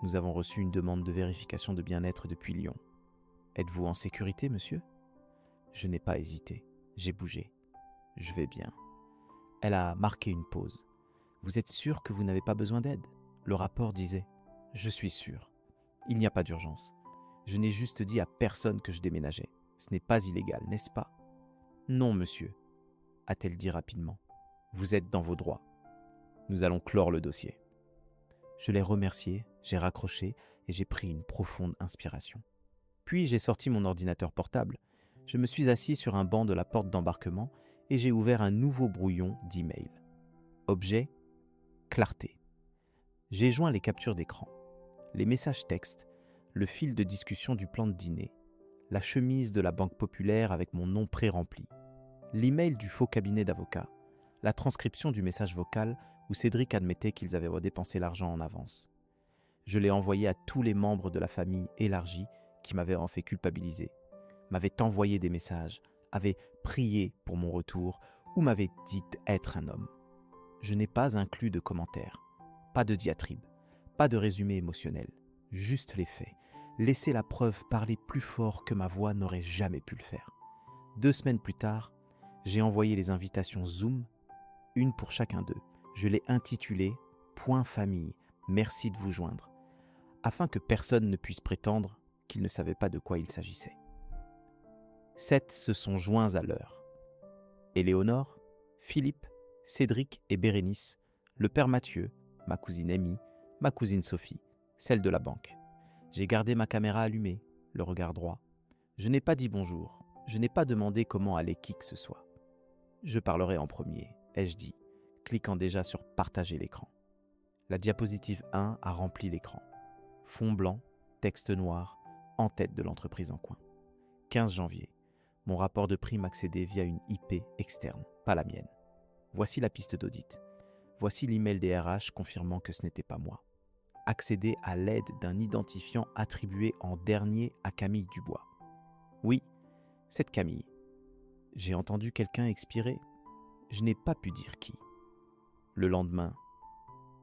Nous avons reçu une demande de vérification de bien-être depuis Lyon. Êtes-vous en sécurité, monsieur ?» Je n'ai pas hésité, j'ai bougé. « Je vais bien. » Elle a marqué une pause. « Vous êtes sûr que vous n'avez pas besoin d'aide ?» Le rapport disait « Je suis sûr. Il n'y a pas d'urgence. Je n'ai juste dit à personne que je déménageais. Ce n'est pas illégal, n'est-ce pas ?»« Non, monsieur, » a-t-elle dit rapidement. « Vous êtes dans vos droits. Nous allons clore le dossier. » Je l'ai remercié, j'ai raccroché et j'ai pris une profonde inspiration. Puis j'ai sorti mon ordinateur portable. Je me suis assis sur un banc de la porte d'embarquement et j'ai ouvert un nouveau brouillon d'email. Objet, clarté. J'ai joint les captures d'écran, les messages textes, le fil de discussion du plan de dîner, la chemise de la Banque Populaire avec mon nom pré-rempli, l'email du faux cabinet d'avocat, la transcription du message vocal où Cédric admettait qu'ils avaient dépensé l'argent en avance. Je l'ai envoyé à tous les membres de la famille élargie qui m'avaient en fait culpabiliser, m'avaient envoyé des messages, avaient prié pour mon retour ou m'avaient dit être un homme. Je n'ai pas inclus de commentaires, pas de diatribe, pas de résumé émotionnel, juste les faits. Laisser la preuve parler plus fort que ma voix n'aurait jamais pu le faire. 2 semaines plus tard, j'ai envoyé les invitations Zoom, une pour chacun d'eux, Je l'ai intitulé « Point famille, merci de vous joindre », afin que personne ne puisse prétendre qu'il ne savait pas de quoi il s'agissait. 7 se sont joints à l'heure. Éléonore, Philippe, Cédric et Bérénice, le père Mathieu, ma cousine Amy, ma cousine Sophie, celle de la banque. J'ai gardé ma caméra allumée, le regard droit. Je n'ai pas dit bonjour, je n'ai pas demandé comment allait qui que ce soit. Je parlerai en premier, ai-je dit, cliquant déjà sur « Partager l'écran ». La diapositive 1 a rempli l'écran. Fond blanc, texte noir, en tête de l'entreprise en coin. 15 janvier. Mon rapport de prime accédé via une IP externe, pas la mienne. Voici la piste d'audit. Voici l'email des RH confirmant que ce n'était pas moi. Accéder à l'aide d'un identifiant attribué en dernier à Camille Dubois. Oui, cette Camille. J'ai entendu quelqu'un expirer. Je n'ai pas pu dire qui. Le lendemain,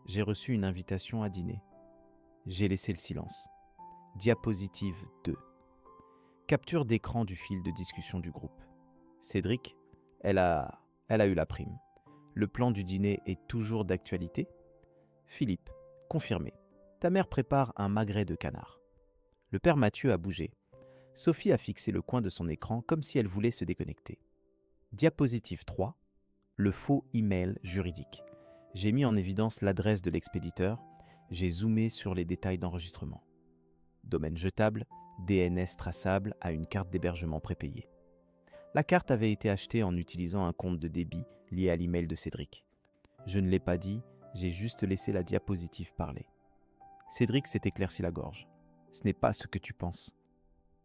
j'ai reçu une invitation à dîner. J'ai laissé le silence. Diapositive 2. Capture d'écran du fil de discussion du groupe. Cédric, elle a eu la prime. Le plan du dîner est toujours d'actualité. Philippe, confirmé. Ta mère prépare un magret de canard. Le père Mathieu a bougé. Sophie a fixé le coin de son écran comme si elle voulait se déconnecter. Diapositive 3. Le faux email juridique. J'ai mis en évidence l'adresse de l'expéditeur. J'ai zoomé sur les détails d'enregistrement. Domaine jetable, DNS traçable à une carte d'hébergement prépayée. La carte avait été achetée en utilisant un compte de débit lié à l'email de Cédric. Je ne l'ai pas dit, j'ai juste laissé la diapositive parler. Cédric s'est éclairci la gorge. Ce n'est pas ce que tu penses.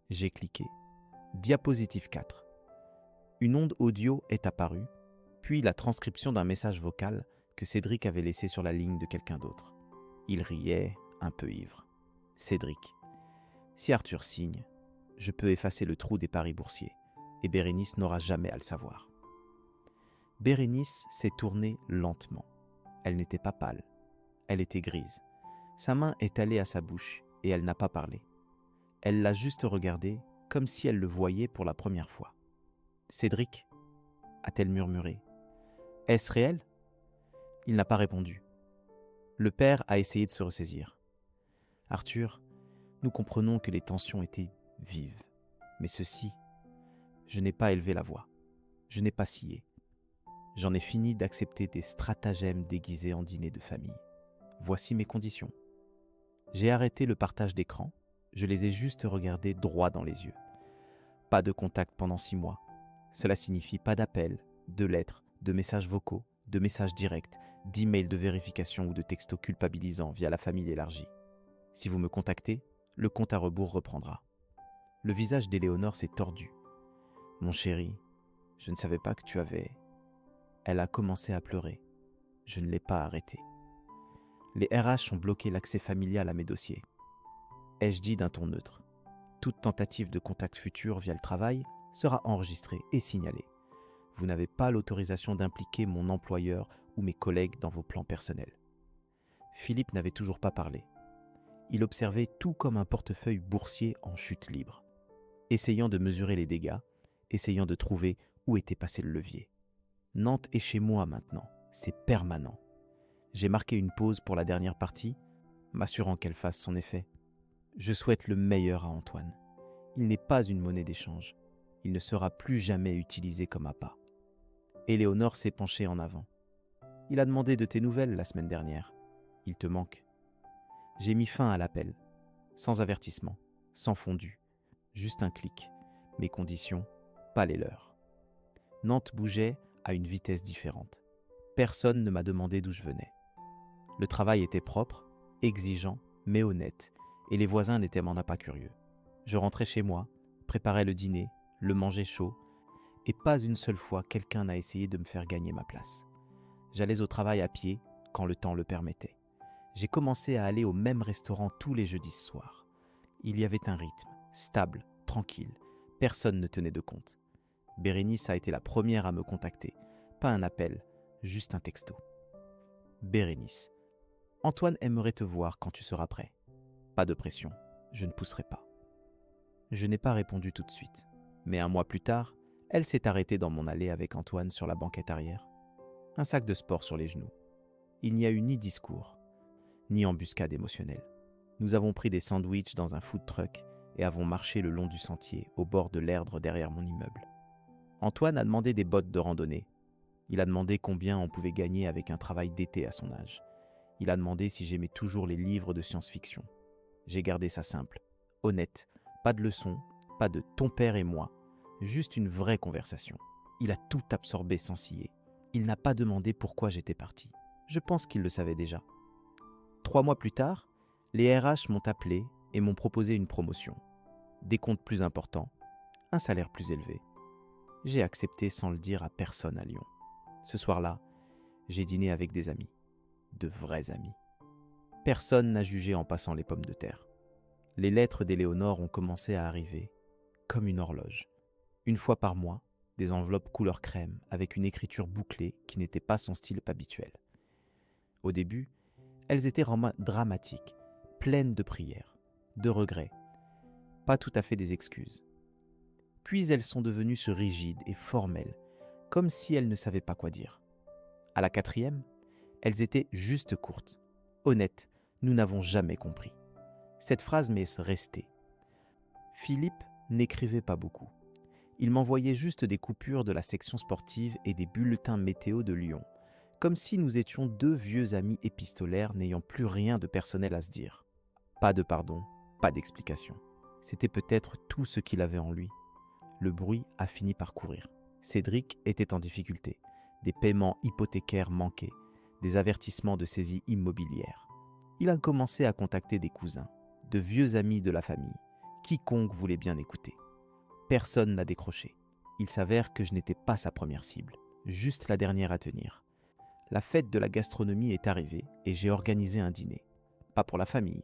J'ai cliqué. Diapositive 4. Une onde audio est apparue, puis la transcription d'un message vocal que Cédric avait laissé sur la ligne de quelqu'un d'autre. Il riait, un peu ivre. Cédric. Si Arthur signe, je peux effacer le trou des paris boursiers, et Bérénice n'aura jamais à le savoir. Bérénice s'est tournée lentement. Elle n'était pas pâle. Elle était grise. Sa main est allée à sa bouche, et elle n'a pas parlé. Elle l'a juste regardé, comme si elle le voyait pour la première fois. « Cédric » a-t-elle murmuré. « Est-ce réel » Il n'a pas répondu. Le père a essayé de se ressaisir. « Arthur, nous comprenons que les tensions étaient vives. Mais ceci, je n'ai pas élevé la voix. Je n'ai pas scié. J'en ai fini d'accepter des stratagèmes déguisés en dîner de famille. Voici mes conditions. J'ai arrêté le partage d'écran. Je les ai juste regardés droit dans les yeux. Pas de contact pendant 6 mois. Cela signifie pas d'appels, de lettres, de messages vocaux, de messages directs, d'emails de vérification ou de textos culpabilisants via la famille élargie. Si vous me contactez, le compte à rebours reprendra. Le visage d'Éléonore s'est tordu. « Mon chéri, je ne savais pas que tu avais... » Elle a commencé à pleurer. Je ne l'ai pas arrêtée. Les RH ont bloqué l'accès familial à mes dossiers. Ai-je dit d'un ton neutre. Toute tentative de contact futur via le travail sera enregistrée et signalée. Vous n'avez pas l'autorisation d'impliquer mon employeur ou mes collègues dans vos plans personnels. Philippe n'avait toujours pas parlé. Il observait tout comme un portefeuille boursier en chute libre, essayant de mesurer les dégâts, essayant de trouver où était passé le levier. Nantes est chez moi maintenant, c'est permanent. J'ai marqué une pause pour la dernière partie, m'assurant qu'elle fasse son effet. Je souhaite le meilleur à Antoine. Il n'est pas une monnaie d'échange. Il ne sera plus jamais utilisé comme appât. Éléonore s'est penchée en avant. Il a demandé de tes nouvelles la semaine dernière. Il te manque. J'ai mis fin à l'appel, sans avertissement, sans fondu, juste un clic. Mes conditions, pas les leurs. Nantes bougeait à une vitesse différente. Personne ne m'a demandé d'où je venais. Le travail était propre, exigeant, mais honnête, et les voisins n'étaient m'en pas curieux. Je rentrais chez moi, préparais le dîner, le mangeais chaud, et pas une seule fois quelqu'un n'a essayé de me faire gagner ma place. J'allais au travail à pied quand le temps le permettait. J'ai commencé à aller au même restaurant tous les jeudis soirs. Il y avait un rythme, stable, tranquille. Personne ne tenait de compte. Bérénice a été la première à me contacter. Pas un appel, juste un texto. Bérénice. Antoine aimerait te voir quand tu seras prêt. Pas de pression, je ne pousserai pas. Je n'ai pas répondu tout de suite. Mais un mois plus tard, elle s'est arrêtée dans mon allée avec Antoine sur la banquette arrière. Un sac de sport sur les genoux. Il n'y a eu ni discours, ni embuscade émotionnelle. Nous avons pris des sandwichs dans un food truck et avons marché le long du sentier, au bord de l'Erdre derrière mon immeuble. Antoine a demandé des bottes de randonnée. Il a demandé combien on pouvait gagner avec un travail d'été à son âge. Il a demandé si j'aimais toujours les livres de science-fiction. J'ai gardé ça simple, honnête, pas de leçons, pas de ton père et moi, juste une vraie conversation. Il a tout absorbé sans scier. Il n'a pas demandé pourquoi j'étais parti. Je pense qu'il le savait déjà. 3 mois plus tard, les RH m'ont appelé et m'ont proposé une promotion. Des comptes plus importants, un salaire plus élevé. J'ai accepté sans le dire à personne à Lyon. Ce soir-là, j'ai dîné avec des amis, de vrais amis. Personne n'a jugé en passant les pommes de terre. Les lettres d'Éléonore ont commencé à arriver, comme une horloge. Une fois par mois, des enveloppes couleur crème avec une écriture bouclée qui n'était pas son style habituel. Au début, elles étaient dramatiques, pleines de prières, de regrets, pas tout à fait des excuses. Puis elles sont devenues rigides et formelles, comme si elles ne savaient pas quoi dire. À la 4e, elles étaient juste courtes. Honnêtes, nous n'avons jamais compris. Cette phrase m'est restée. Philippe n'écrivait pas beaucoup. Il m'envoyait juste des coupures de la section sportive et des bulletins météo de Lyon, comme si nous étions 2 vieux amis épistolaires n'ayant plus rien de personnel à se dire. Pas de pardon, pas d'explication. C'était peut-être tout ce qu'il avait en lui. Le bruit a fini par courir. Cédric était en difficulté. Des paiements hypothécaires manquaient, des avertissements de saisie immobilière. Il a commencé à contacter des cousins, de vieux amis de la famille. Quiconque voulait bien écouter. Personne n'a décroché. Il s'avère que je n'étais pas sa première cible, juste la dernière à tenir. La fête de la gastronomie est arrivée et j'ai organisé un dîner. Pas pour la famille,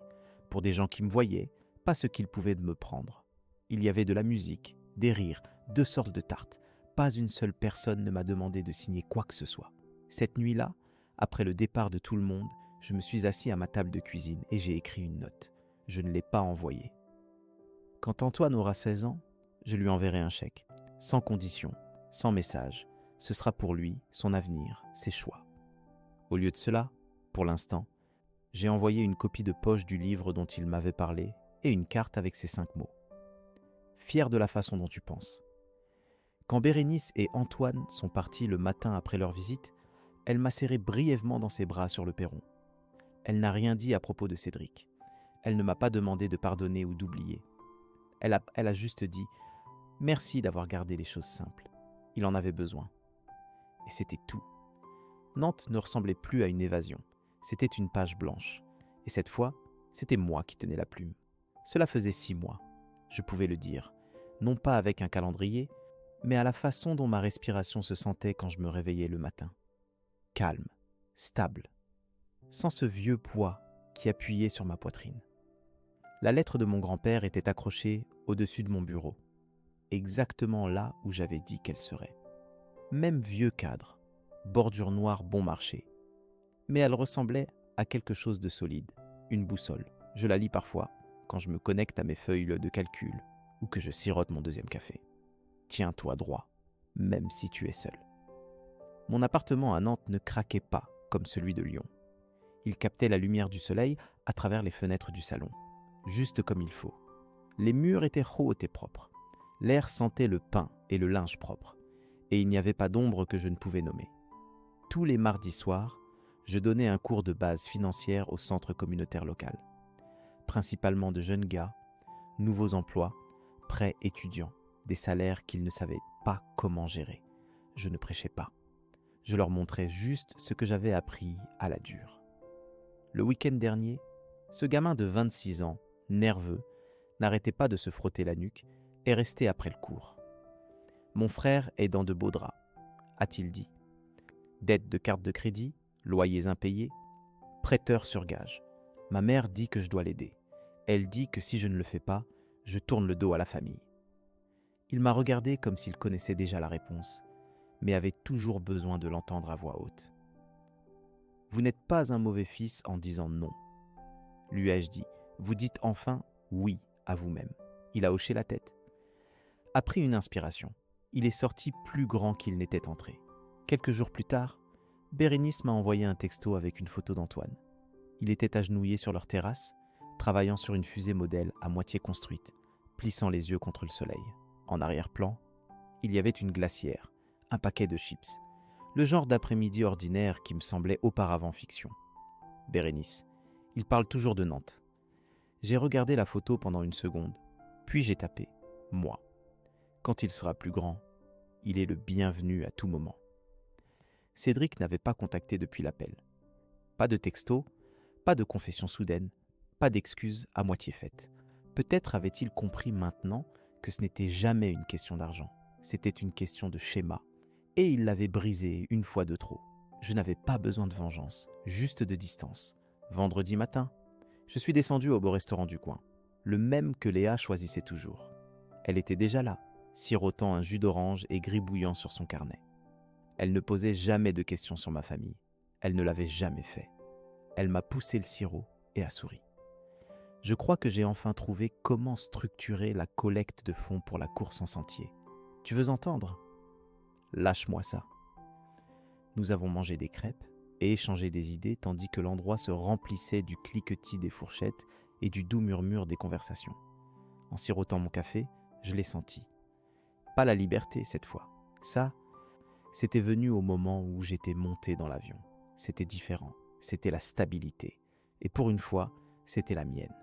pour des gens qui me voyaient, pas ce qu'ils pouvaient me prendre. Il y avait de la musique, des rires, 2 sortes de tartes. Pas une seule personne ne m'a demandé de signer quoi que ce soit. Cette nuit-là, après le départ de tout le monde, je me suis assis à ma table de cuisine et j'ai écrit une note. Je ne l'ai pas envoyée. Quand Antoine aura 16 ans, je lui enverrai un chèque, sans condition, sans message. Ce sera pour lui, son avenir, ses choix. Au lieu de cela, pour l'instant, j'ai envoyé une copie de poche du livre dont il m'avait parlé et une carte avec ces 5 mots. Fier de la façon dont tu penses. Quand Bérénice et Antoine sont partis le matin après leur visite, elle m'a serré brièvement dans ses bras sur le perron. Elle n'a rien dit à propos de Cédric. Elle ne m'a pas demandé de pardonner ou d'oublier. Elle a juste dit « Merci d'avoir gardé les choses simples. Il en avait besoin. » Et c'était tout. Nantes ne ressemblait plus à une évasion. C'était une page blanche. Et cette fois, c'était moi qui tenais la plume. Cela faisait 6 mois. Je pouvais le dire. Non pas avec un calendrier, mais à la façon dont ma respiration se sentait quand je me réveillais le matin. Calme, stable, sans ce vieux poids qui appuyait sur ma poitrine. La lettre de mon grand-père était accrochée au-dessus de mon bureau, exactement là où j'avais dit qu'elle serait. Même vieux cadre, bordure noire bon marché. Mais elle ressemblait à quelque chose de solide, une boussole. Je la lis parfois quand je me connecte à mes feuilles de calcul ou que je sirote mon 2e café. Tiens-toi droit, même si tu es seul. Mon appartement à Nantes ne craquait pas comme celui de Lyon. Il captait la lumière du soleil à travers les fenêtres du salon, juste comme il faut. Les murs étaient hauts et propres. L'air sentait le pain et le linge propre, et il n'y avait pas d'ombre que je ne pouvais nommer. Tous les mardis soirs, je donnais un cours de base financière au centre communautaire local. Principalement de jeunes gars, nouveaux emplois, prêts étudiants, des salaires qu'ils ne savaient pas comment gérer. Je ne prêchais pas. Je leur montrais juste ce que j'avais appris à la dure. Le week-end dernier, ce gamin de 26 ans, nerveux, n'arrêtait pas de se frotter la nuque et restait après le cours. Mon frère est dans de beaux draps, a-t-il dit. Dettes de carte de crédit, loyers impayés, prêteur sur gage. Ma mère dit que je dois l'aider. Elle dit que si je ne le fais pas, je tourne le dos à la famille. Il m'a regardé comme s'il connaissait déjà la réponse, mais avait toujours besoin de l'entendre à voix haute. « Vous n'êtes pas un mauvais fils en disant non. » Lui ai-je dit. « Vous dites enfin oui à vous-même. » Il a hoché la tête. A pris une inspiration. Il est sorti plus grand qu'il n'était entré. Quelques jours plus tard, Bérénice m'a envoyé un texto avec une photo d'Antoine. Il était agenouillé sur leur terrasse, travaillant sur une fusée modèle à moitié construite, plissant les yeux contre le soleil. En arrière-plan, il y avait une glacière, un paquet de chips, le genre d'après-midi ordinaire qui me semblait auparavant fiction. Bérénice, il parle toujours de Nantes. J'ai regardé la photo pendant une seconde, puis j'ai tapé « moi ». Quand il sera plus grand, il est le bienvenu à tout moment. Cédric n'avait pas contacté depuis l'appel. Pas de texto, pas de confession soudaine, pas d'excuses à moitié faites. Peut-être avait-il compris maintenant que ce n'était jamais une question d'argent. C'était une question de schéma. Et il l'avait brisé une fois de trop. Je n'avais pas besoin de vengeance, juste de distance. Vendredi matin, je suis descendu au beau restaurant du coin, le même que Léa choisissait toujours. Elle était déjà là, sirotant un jus d'orange et gribouillant sur son carnet. Elle ne posait jamais de questions sur ma famille. Elle ne l'avait jamais fait. Elle m'a poussé le sirop et a souri. Je crois que j'ai enfin trouvé comment structurer la collecte de fonds pour la course en sentier. Tu veux entendre ? Lâche-moi ça. Nous avons mangé des crêpes et échangé des idées tandis que l'endroit se remplissait du cliquetis des fourchettes et du doux murmure des conversations. En sirotant mon café, je l'ai senti. Pas la liberté cette fois. Ça, c'était venu au moment où j'étais monté dans l'avion. C'était différent. C'était la stabilité. Et pour une fois, c'était la mienne.